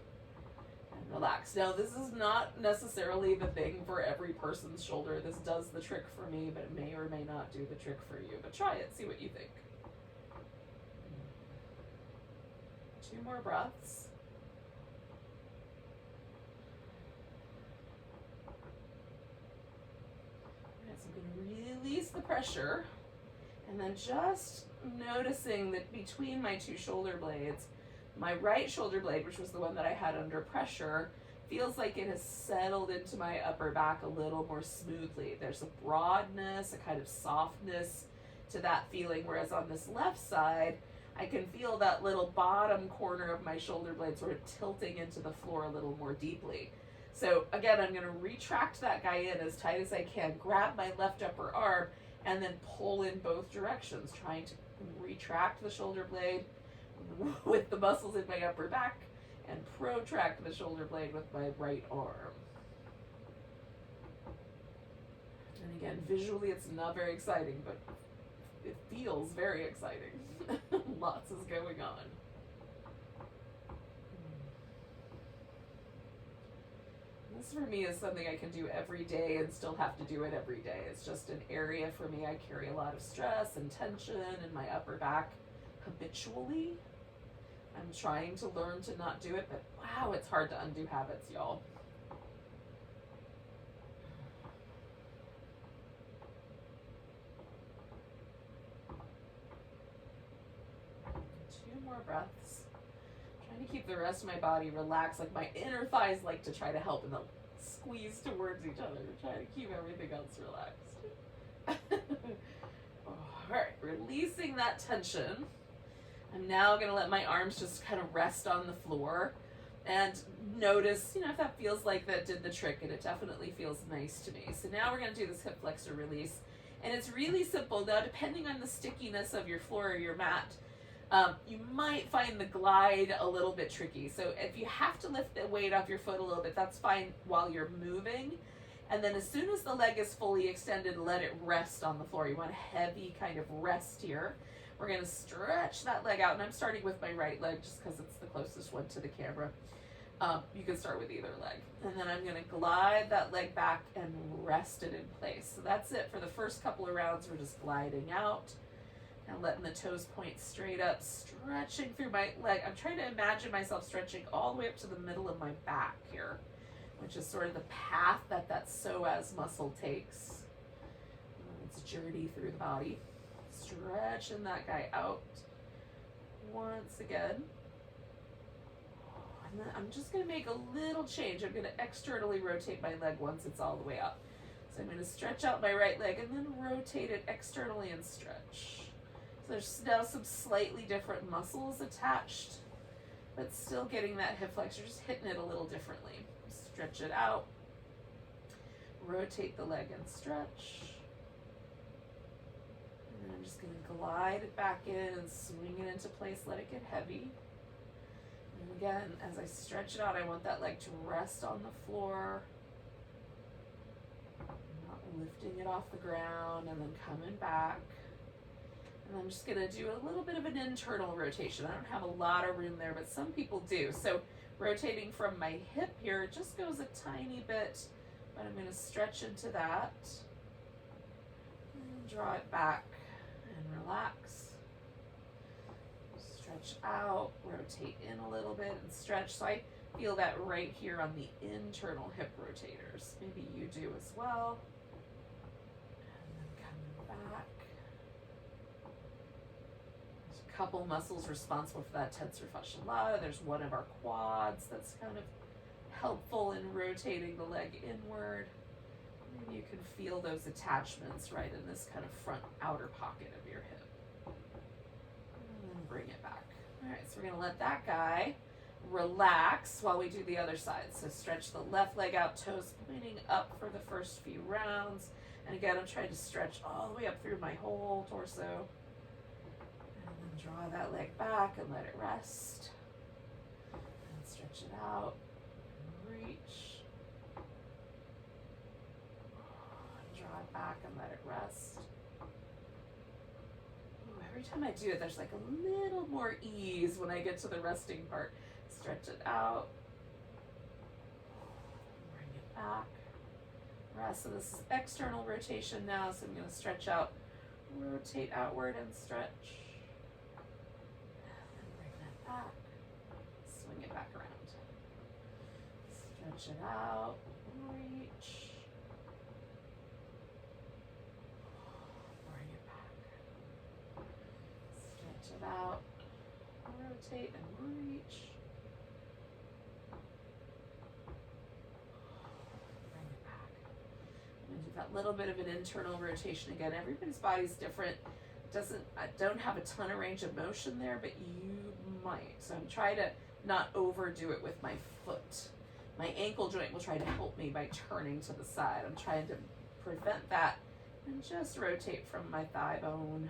and relaxed. Now, this is not necessarily the thing for every person's shoulder. This does the trick for me, but it may or may not do the trick for you. But try it, see what you think. 2 more breaths. Alright, so I'm going to release the pressure, and then just noticing that between my 2 shoulder blades, my right shoulder blade, which was the one that I had under pressure, feels like it has settled into my upper back a little more smoothly. There's a broadness, a kind of softness to that feeling, whereas on this left side, I can feel that little bottom corner of my shoulder blade sort of tilting into the floor a little more deeply. So again, I'm going to retract that guy in as tight as I can, grab my left upper arm, and then pull in both directions, trying to retract the shoulder blade with the muscles in my upper back and protract the shoulder blade with my right arm. And again, visually it's not very exciting, but it feels very exciting. Lots is going on. This for me is something I can do every day and still have to do it every day. It's just an area for me. I carry a lot of stress and tension in my upper back habitually. I'm trying to learn to not do it, but wow, it's hard to undo habits, y'all. Two more breaths. Trying to keep the rest of my body relaxed. Like my inner thighs like to try to help and they'll squeeze towards each other, trying to keep everything else relaxed. All right, releasing that tension. I'm now going to let my arms just kind of rest on the floor and notice, if that feels like that did the trick, and it definitely feels nice to me. So now we're going to do this hip flexor release, and it's really simple. Now, depending on the stickiness of your floor or your mat, you might find the glide a little bit tricky. So if you have to lift the weight off your foot a little bit, that's fine while you're moving. And then as soon as the leg is fully extended, let it rest on the floor. You want a heavy kind of rest here. We're going to stretch that leg out, and I'm starting with my right leg just because it's the closest one to the camera. You can start with either leg. And then I'm going to glide that leg back and rest it in place. So that's it for the first couple of rounds. We're just gliding out and letting the toes point straight up, stretching through my leg. I'm trying to imagine myself stretching all the way up to the middle of my back here, which is sort of the path that psoas muscle takes. Its journey through the body. Stretching that guy out once again. And then I'm just going to make a little change. I'm going to externally rotate my leg once it's all the way up. So I'm going to stretch out my right leg and then rotate it externally and stretch. So there's now some slightly different muscles attached, but still getting that hip flexor, just hitting it a little differently. Stretch it out. Rotate the leg and stretch. And I'm just going to glide it back in and swing it into place, let it get heavy. And again, as I stretch it out, I want that leg to rest on the floor. I'm not lifting it off the ground and then coming back. And I'm just going to do a little bit of an internal rotation. I don't have a lot of room there, but some people do. So rotating from my hip here, it just goes a tiny bit, but I'm going to stretch into that. And draw it back. And relax. Stretch out, rotate in a little bit and stretch. So I feel that right here on the internal hip rotators. Maybe you do as well. And then coming back. There's a couple muscles responsible for that tensor fasciae lata. There's one of our quads that's kind of helpful in rotating the leg inward. Maybe you can feel those attachments right in this kind of front outer pocket of your hip. And then bring it back. All right, so we're going to let that guy relax while we do the other side. So stretch the left leg out, toes pointing up for the first few rounds. And again, I'm trying to stretch all the way up through my whole torso. And then draw that leg back and let it rest. And stretch it out. back and let it rest. Ooh, every time I do it, there's like a little more ease when I get to the resting part. Stretch it out. Bring it back. Rest. So this is external rotation now, so I'm going to stretch out, rotate outward and stretch. And bring that back. Swing it back around. Stretch it out, reach. Bring it back. Stretch it out, rotate and reach. That little bit of an internal rotation again. Everybody's body's different. I don't have a ton of range of motion there, but you might. So I'm trying to not overdo it with my foot. My ankle joint will try to help me by turning to the side. I'm trying to prevent that and just rotate from my thigh bone.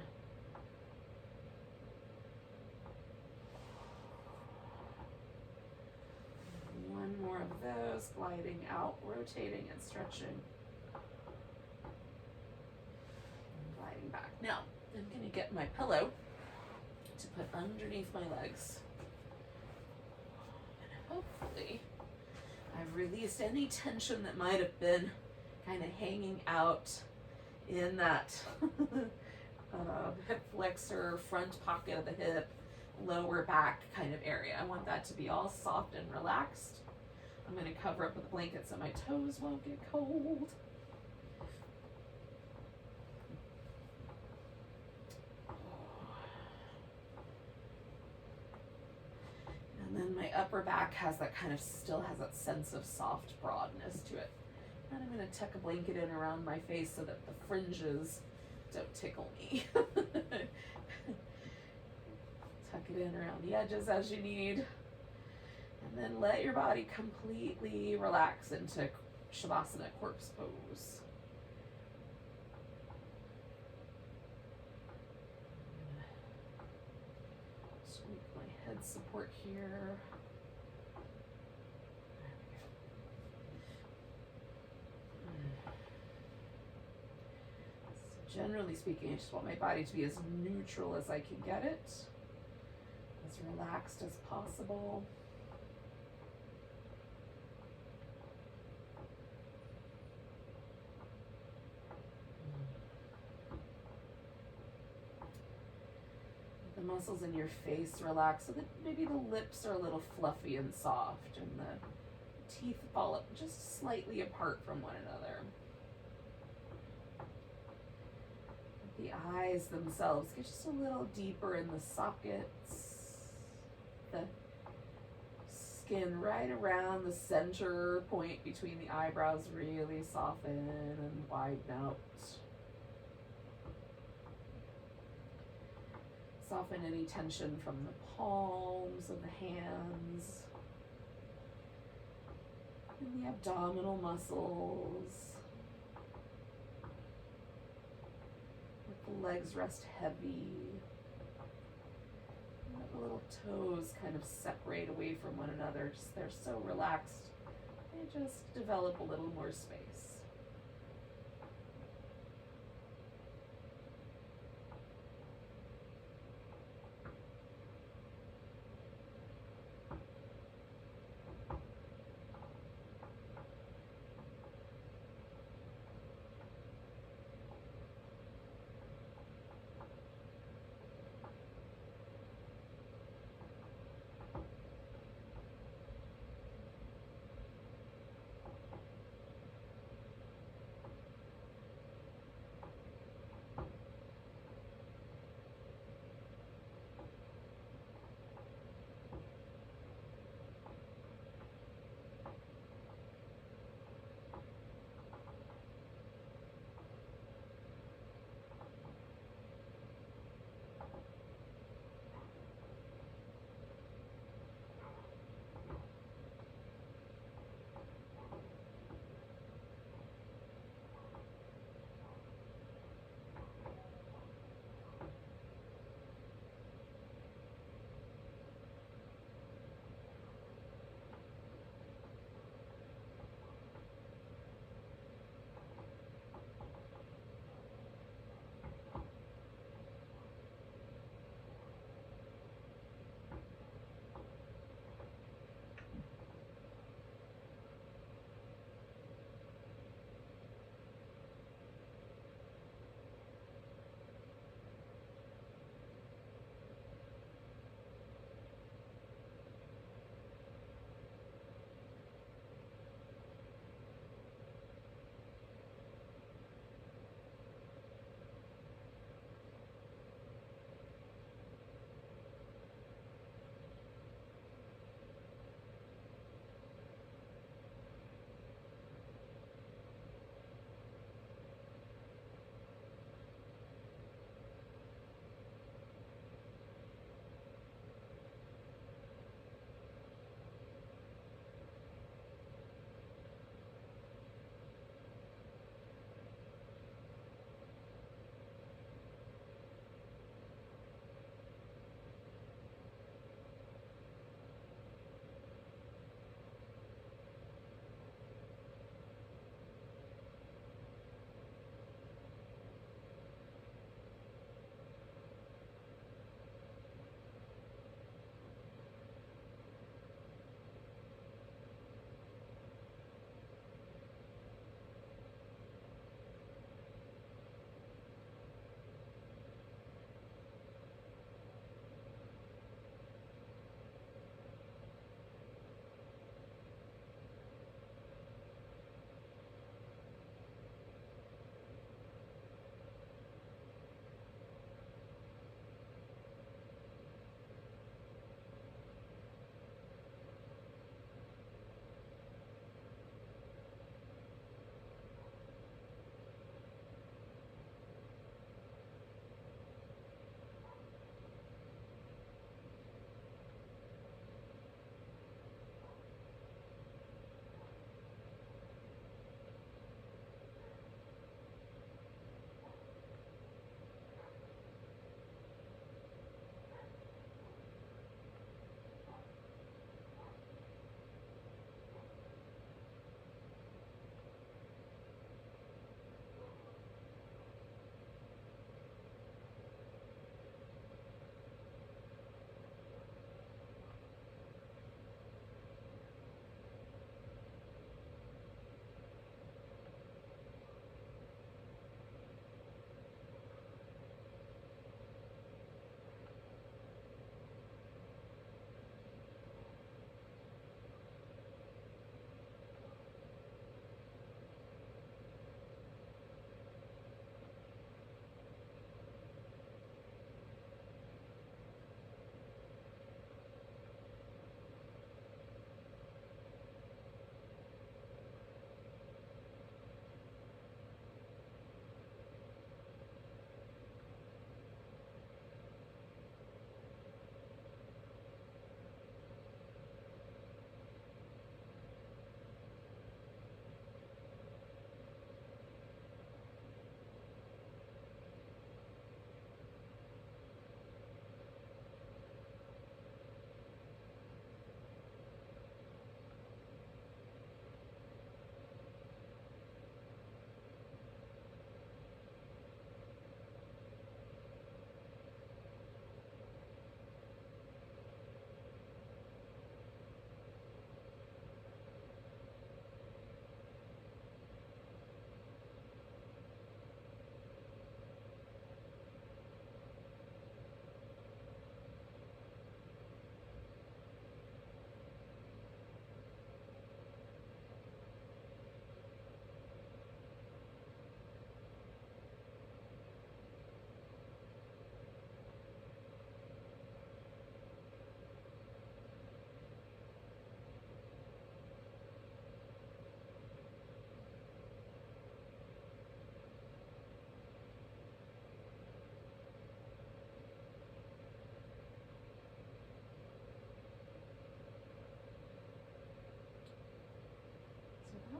One more of those, gliding out, rotating and stretching. Back. Now, I'm going to get my pillow to put underneath my legs. And hopefully, I've released any tension that might have been kind of hanging out in that hip flexor, front pocket of the hip, lower back kind of area. I want that to be all soft and relaxed. I'm going to cover up with a blanket so my toes won't get cold. And then my upper back has that kind of, still has that sense of soft broadness to it. And I'm going to tuck a blanket in around my face so that the fringes don't tickle me. Tuck it in around the edges as you need. And then let your body completely relax into Shavasana, corpse pose. Sweep my head support here. So generally speaking, I just want my body to be as neutral as I can get it, as relaxed as possible. The muscles in your face relax so that maybe the lips are a little fluffy and soft and the teeth fall up just slightly apart from one another. The eyes themselves get just a little deeper in the sockets. The skin right around the center point between the eyebrows really soften and widen out. Soften any tension from the palms of the hands and the abdominal muscles. Let the legs rest heavy. Let the little toes kind of separate away from one another. Just, they're so relaxed. They just develop a little more space.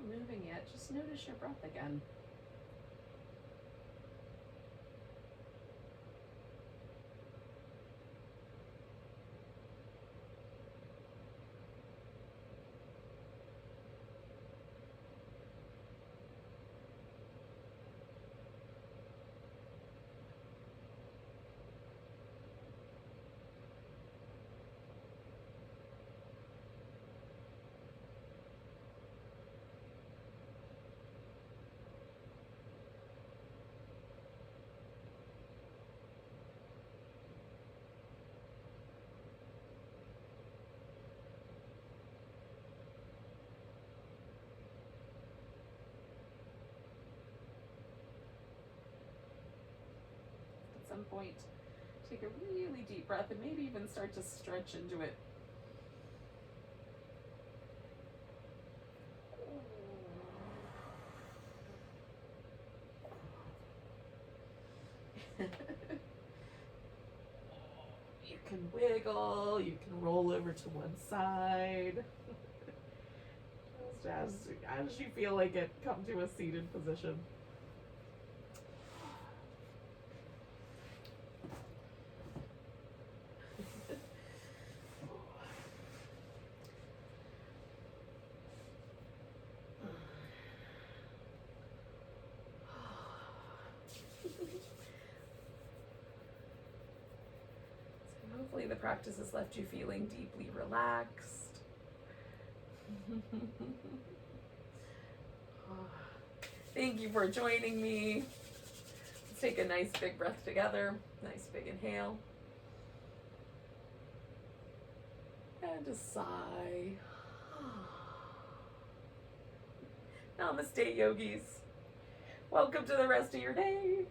not moving yet, just notice your breath again. At some point, take a really deep breath and maybe even start to stretch into it. You can wiggle, you can roll over to one side. Just as you feel like it, come to a seated position. Hopefully the practice has left you feeling deeply relaxed. Thank you for joining me. Let's take a nice big breath together. Nice big inhale. And a sigh. Namaste, yogis. Welcome to the rest of your day.